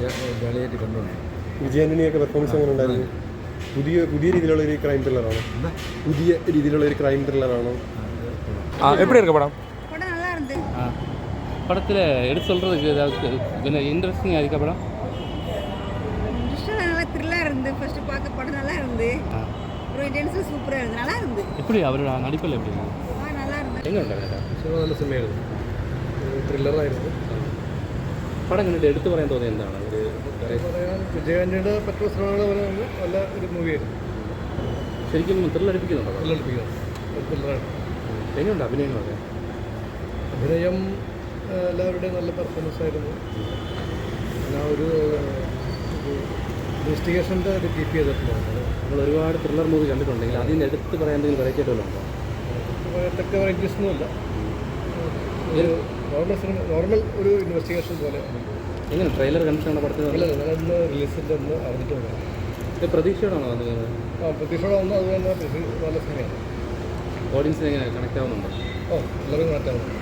ജാളിയായിട്ട് കണ്ടുകൊണ്ട്. വിജയാന്റണിയൊക്കെ പെർഫോമൻസ് എങ്ങനെ ഉണ്ടായിരുന്നു? പുതിയ രീതിയിലുള്ള ഒരു ക്രൈം ത്രില്ലറാണോ? പുതിയ രീതിയിലുള്ള ഒരു ക്രൈം ത്രില്ലറാണോ? எப்படி இருக்கு படம்? படம் நல்லா இருந்து. படத்தில் எடுத்து சொல்கிறதுக்கு ஏதாவது இன்ட்ரெஸ்டிங்காக இருக்கா படம்? இன்ட்ரெஸ்டாக நல்லா த்ரில்லாக இருந்து. ஃபர்ஸ்ட் பார்க்க படம் நல்லா இருந்து. அப்புறம் டென்ஸும் சூப்பராக இருந்து. நல்லா இருந்து. எப்படி அவரோட நடிப்பில் எப்படி இருக்கு? நல்லா இருந்து. எங்கே ഉണ്ടായിരുന്നു? സിനിമ നല്ല സിനിമയായിരുന്നു, ത്രില്ലറായിരുന്നു. പടം കണ്ടിട്ട് എടുത്തു പറയാൻ തോന്നിയത് എന്താണ്? പറയാൻ വിജയാന്റണിയുടെ മറ്റു സിനിമകൾ നല്ല ഒരു മൂവിയായിരുന്നു. ശരിക്കും ത്രില്ലടിപ്പിക്കുന്നുണ്ടോ? ത്രില്ലറാണ്. എങ്ങനെയുണ്ട് അഭിനയങ്ങളൊക്കെ? അഭിനയം എല്ലാവരുടെയും നല്ല പെർഫോമൻസ് ആയിരുന്നു. പിന്നെ ഒരു ഇൻവെസ്റ്റിഗേഷൻ്റെ ഒരു കീപ്പ് ചെയ്തിട്ടുണ്ടായിരുന്നു. നമ്മൾ ഒരുപാട് ത്രില്ലർ മൂവി കണ്ടിട്ടുണ്ടെങ്കിൽ അതിന് എടുത്ത് പറയാൻ എന്തെങ്കിലും വെറൈറ്റി ആയിട്ടുണ്ടോ? പറയത്തക്ക വെറൈറ്റീസൊന്നുമില്ല. നോർമൽ ഒരു ഇൻവെസ്റ്റിഗേഷൻ പോലെ. എങ്ങനെ ട്രെയിലർ കണ്ടിട്ടാണ് പടത്തിൽ? അല്ല, ഞാനന്ന് റിലീസിൻ്റെ ഒന്ന് അറിഞ്ഞിട്ട് വന്നത്. ഇത് പ്രതീക്ഷയോടാണോ വന്നത്? പ്രതീക്ഷയോടെ വന്ന് അത് തന്നെ നല്ല സിനിമയാണ്. ഓഡിയൻസിന് എങ്ങനെ കണക്ട് ആവുന്നുണ്ടോ? എല്ലാവരും കണക്ട് ആവുന്നുണ്ട്.